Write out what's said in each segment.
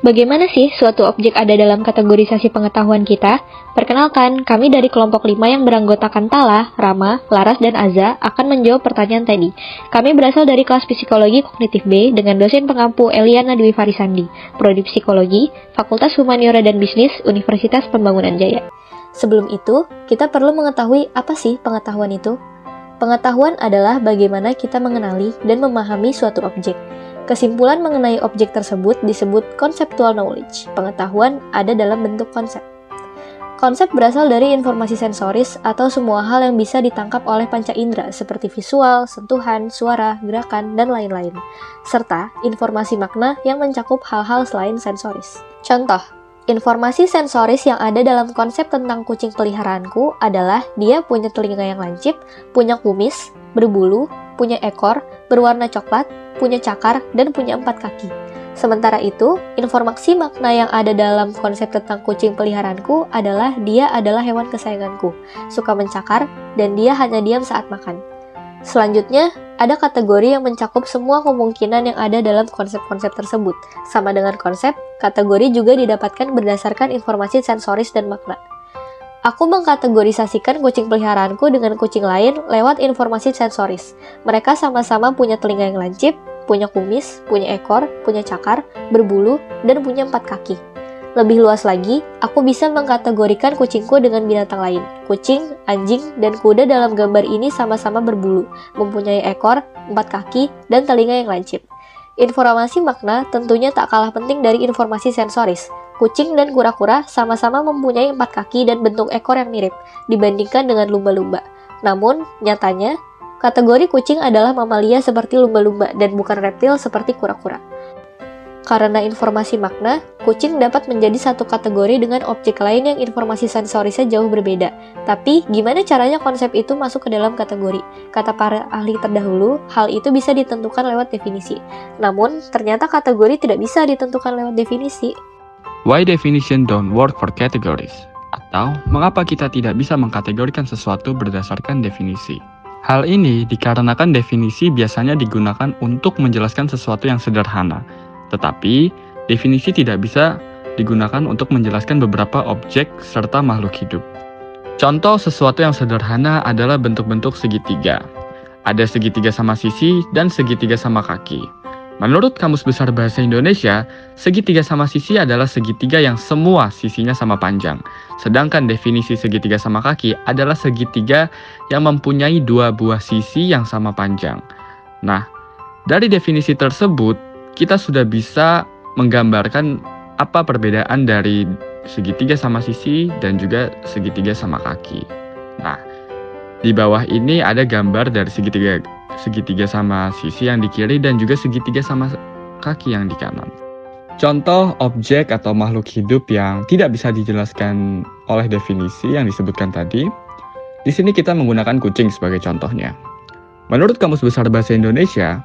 Bagaimana sih suatu objek ada dalam kategorisasi pengetahuan kita? Perkenalkan, kami dari kelompok 5 yang beranggotakan Tala, Rama, Laras, dan Aza akan menjawab pertanyaan tadi. Kami berasal dari kelas Psikologi Kognitif B dengan dosen pengampu Eliana Dwi Farisandi, Prodi Psikologi, Fakultas Humaniora dan Bisnis, Universitas Pembangunan Jaya. Sebelum itu, kita perlu mengetahui apa sih pengetahuan itu? Pengetahuan adalah bagaimana kita mengenali dan memahami suatu objek. Kesimpulan mengenai objek tersebut disebut conceptual knowledge. Pengetahuan ada dalam bentuk konsep. Konsep berasal dari informasi sensoris atau semua hal yang bisa ditangkap oleh panca indera seperti visual, sentuhan, suara, gerakan, dan lain-lain. Serta informasi makna yang mencakup hal-hal selain sensoris. Contoh, informasi sensoris yang ada dalam konsep tentang kucing peliharaanku adalah dia punya telinga yang lancip, punya kumis, berbulu, punya ekor, berwarna coklat, punya cakar, dan punya 4 kaki. Sementara itu, informasi makna yang ada dalam konsep tentang kucing peliharaanku adalah dia adalah hewan kesayanganku, suka mencakar, dan dia hanya diam saat makan. Selanjutnya, ada kategori yang mencakup semua kemungkinan yang ada dalam konsep-konsep tersebut. Sama dengan konsep, kategori juga didapatkan berdasarkan informasi sensoris dan makna. Aku mengkategorisasikan kucing peliharaanku dengan kucing lain lewat informasi sensoris. Mereka sama-sama punya telinga yang lancip, punya kumis, punya ekor, punya cakar, berbulu, dan punya 4 kaki. Lebih luas lagi, aku bisa mengkategorikan kucingku dengan binatang lain. Kucing, anjing, dan kuda dalam gambar ini sama-sama berbulu, mempunyai ekor, 4 kaki, dan telinga yang lancip. Informasi makna tentunya tak kalah penting dari informasi sensoris. Kucing dan kura-kura sama-sama mempunyai 4 kaki dan bentuk ekor yang mirip dibandingkan dengan lumba-lumba. Namun, nyatanya, kategori kucing adalah mamalia seperti lumba-lumba dan bukan reptil seperti kura-kura. Karena informasi makna, kucing dapat menjadi satu kategori dengan objek lain yang informasi sensorisnya jauh berbeda. Tapi, gimana caranya konsep itu masuk ke dalam kategori? Kata para ahli terdahulu, hal itu bisa ditentukan lewat definisi. Namun, ternyata kategori tidak bisa ditentukan lewat definisi. Why definition don't work for categories? Atau, mengapa kita tidak bisa mengkategorikan sesuatu berdasarkan definisi? Hal ini dikarenakan definisi biasanya digunakan untuk menjelaskan sesuatu yang sederhana, tetapi definisi tidak bisa digunakan untuk menjelaskan beberapa objek serta makhluk hidup. Contoh sesuatu yang sederhana adalah bentuk-bentuk segitiga. Ada segitiga sama sisi dan segitiga sama kaki. Menurut Kamus Besar Bahasa Indonesia, segitiga sama sisi adalah segitiga yang semua sisinya sama panjang. Sedangkan definisi segitiga sama kaki adalah segitiga yang mempunyai 2 buah sisi yang sama panjang. Nah, dari definisi tersebut, kita sudah bisa menggambarkan apa perbedaan dari segitiga sama sisi dan juga segitiga sama kaki. Nah, di bawah ini ada gambar dari segitiga sama sisi yang di kiri dan juga segitiga sama kaki yang di kanan. Contoh objek atau makhluk hidup yang tidak bisa dijelaskan oleh definisi yang disebutkan tadi. Di sini kita menggunakan kucing sebagai contohnya. Menurut Kamus Besar Bahasa Indonesia,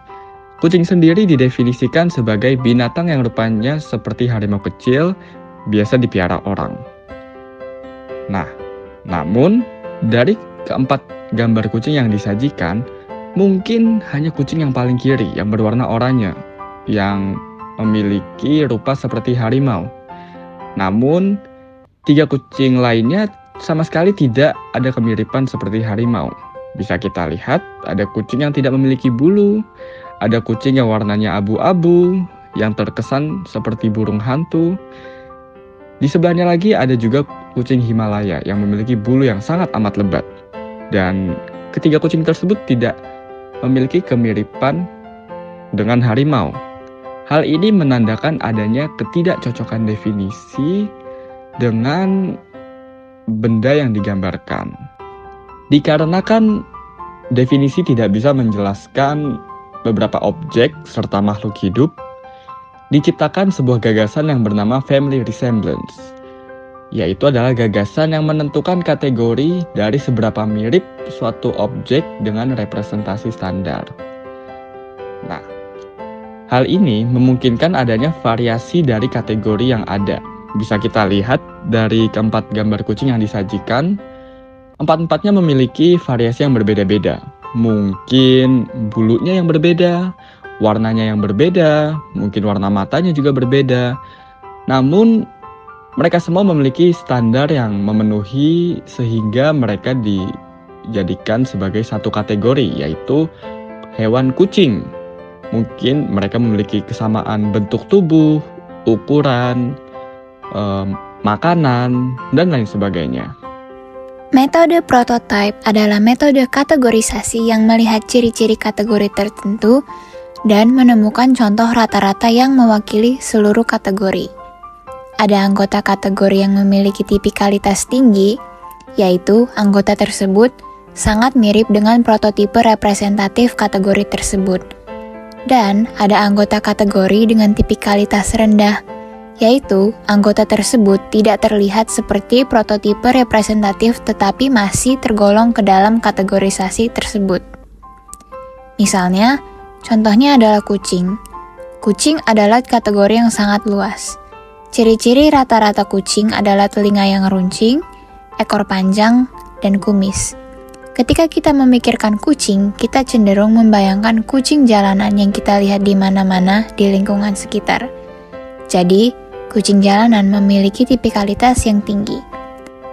kucing sendiri didefinisikan sebagai binatang yang rupanya seperti harimau kecil, biasa dipiara orang. Nah, namun dari keempat gambar kucing yang disajikan, mungkin hanya kucing yang paling kiri yang berwarna oranye yang memiliki rupa seperti harimau. Namun, 3 kucing lainnya sama sekali tidak ada kemiripan seperti harimau. Bisa kita lihat ada kucing yang tidak memiliki bulu, ada kucing yang warnanya abu-abu yang terkesan seperti burung hantu. Di sebelahnya lagi ada juga kucing Himalaya yang memiliki bulu yang sangat amat lebat. Dan ketiga kucing tersebut tidak memiliki kemiripan dengan harimau. Hal ini menandakan adanya ketidakcocokan definisi dengan benda yang digambarkan. Dikarenakan definisi tidak bisa menjelaskan beberapa objek serta makhluk hidup, diciptakan sebuah gagasan yang bernama family resemblance, yaitu adalah gagasan yang menentukan kategori dari seberapa mirip suatu objek dengan representasi standar. Nah, hal ini memungkinkan adanya variasi dari kategori yang ada. Bisa kita lihat dari keempat gambar kucing yang disajikan, empat-empatnya memiliki variasi yang berbeda-beda. Mungkin bulunya yang berbeda, warnanya yang berbeda, mungkin warna matanya juga berbeda, Namun, mereka semua memiliki standar yang memenuhi sehingga mereka dijadikan sebagai satu kategori, yaitu hewan kucing. Mungkin mereka memiliki kesamaan bentuk tubuh, ukuran, makanan, dan lain sebagainya. Metode prototype adalah metode kategorisasi yang melihat ciri-ciri kategori tertentu dan menemukan contoh rata-rata yang mewakili seluruh kategori. Ada anggota kategori yang memiliki tipikalitas tinggi, yaitu anggota tersebut sangat mirip dengan prototipe representatif kategori tersebut. Dan ada anggota kategori dengan tipikalitas rendah, yaitu anggota tersebut tidak terlihat seperti prototipe representatif tetapi masih tergolong ke dalam kategorisasi tersebut. Misalnya, contohnya adalah kucing. Kucing adalah kategori yang sangat luas. Ciri-ciri rata-rata kucing adalah telinga yang runcing, ekor panjang, dan kumis. Ketika kita memikirkan kucing, kita cenderung membayangkan kucing jalanan yang kita lihat di mana-mana di lingkungan sekitar. Jadi, kucing jalanan memiliki tipikalitas yang tinggi.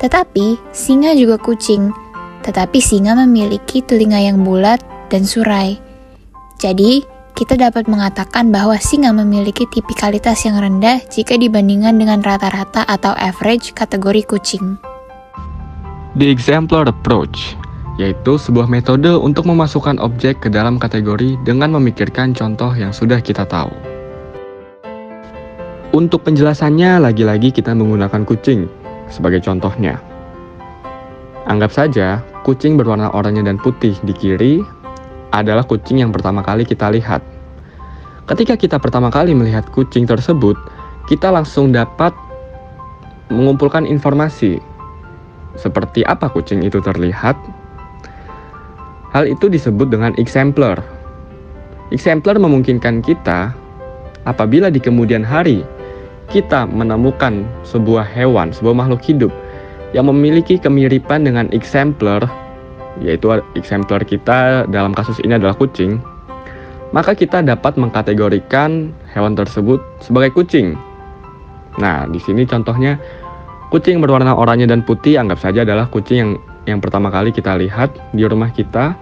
Tetapi, singa juga kucing. Tetapi singa memiliki telinga yang bulat dan surai. Jadi, kita dapat mengatakan bahwa singa memiliki tipikalitas yang rendah jika dibandingkan dengan rata-rata atau average kategori kucing. The exemplar approach, yaitu sebuah metode untuk memasukkan objek ke dalam kategori dengan memikirkan contoh yang sudah kita tahu. Untuk penjelasannya, lagi-lagi kita menggunakan kucing sebagai contohnya. Anggap saja, kucing berwarna oranye dan putih di kiri adalah kucing yang pertama kali kita lihat. Ketika kita pertama kali melihat kucing tersebut, kita langsung dapat mengumpulkan informasi. Seperti apa kucing itu terlihat? Hal itu disebut dengan exemplar. Exemplar memungkinkan kita, apabila di kemudian hari, kita menemukan sebuah hewan, sebuah makhluk hidup yang memiliki kemiripan dengan exemplar, yaitu exemplar kita dalam kasus ini adalah kucing, maka kita dapat mengkategorikan hewan tersebut sebagai kucing. Nah, di sini contohnya kucing berwarna oranye dan putih anggap saja adalah kucing yang pertama kali kita lihat di rumah kita.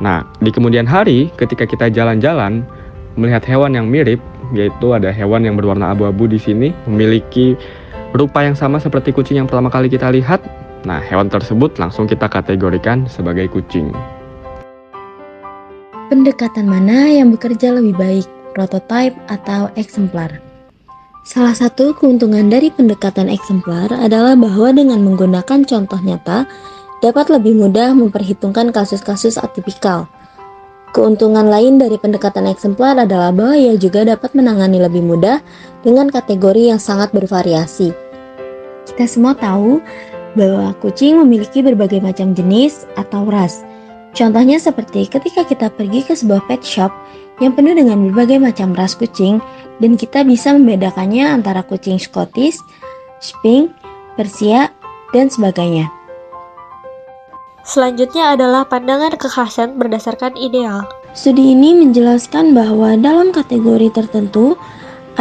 Nah, di kemudian hari ketika kita jalan-jalan melihat hewan yang mirip, yaitu ada hewan yang berwarna abu-abu di sini, memiliki rupa yang sama seperti kucing yang pertama kali kita lihat. Nah, hewan tersebut langsung kita kategorikan sebagai kucing. Pendekatan mana yang bekerja lebih baik, prototype atau eksemplar? Salah satu keuntungan dari pendekatan eksemplar adalah bahwa dengan menggunakan contoh nyata, dapat lebih mudah memperhitungkan kasus-kasus atipikal. Keuntungan lain dari pendekatan eksemplar adalah bahwa ia juga dapat menangani lebih mudah dengan kategori yang sangat bervariasi. Kita semua tahu bahwa kucing memiliki berbagai macam jenis atau ras. Contohnya seperti ketika kita pergi ke sebuah pet shop yang penuh dengan berbagai macam ras kucing dan kita bisa membedakannya antara kucing Scottish, Sphinx, Persia, dan sebagainya. Selanjutnya adalah pandangan kekhasan berdasarkan ideal. Studi ini menjelaskan bahwa dalam kategori tertentu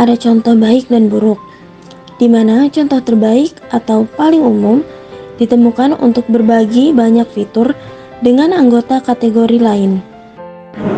ada contoh baik dan buruk, di mana contoh terbaik atau paling umum ditemukan untuk berbagi banyak fitur dengan anggota kategori lain.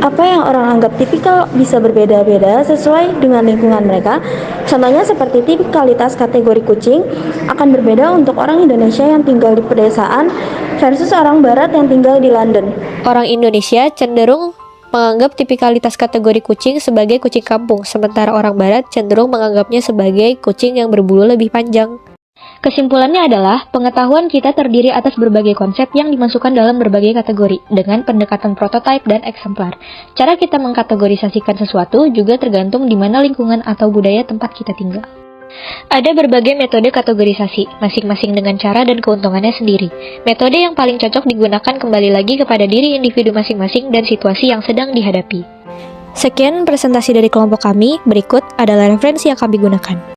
Apa yang orang anggap tipikal bisa berbeda-beda sesuai dengan lingkungan mereka. Contohnya seperti tipikalitas kategori kucing akan berbeda untuk orang Indonesia yang tinggal di pedesaan versus orang barat yang tinggal di London. Orang Indonesia cenderung menganggap tipikalitas kategori kucing sebagai kucing kampung, sementara orang barat cenderung menganggapnya sebagai kucing yang berbulu lebih panjang. Kesimpulannya adalah, pengetahuan kita terdiri atas berbagai konsep yang dimasukkan dalam berbagai kategori, dengan pendekatan prototype dan eksemplar. Cara kita mengkategorisasikan sesuatu juga tergantung di mana lingkungan atau budaya tempat kita tinggal. Ada berbagai metode kategorisasi, masing-masing dengan cara dan keuntungannya sendiri. Metode yang paling cocok digunakan kembali lagi kepada diri individu masing-masing dan situasi yang sedang dihadapi. Sekian presentasi dari kelompok kami, berikut adalah referensi yang kami gunakan.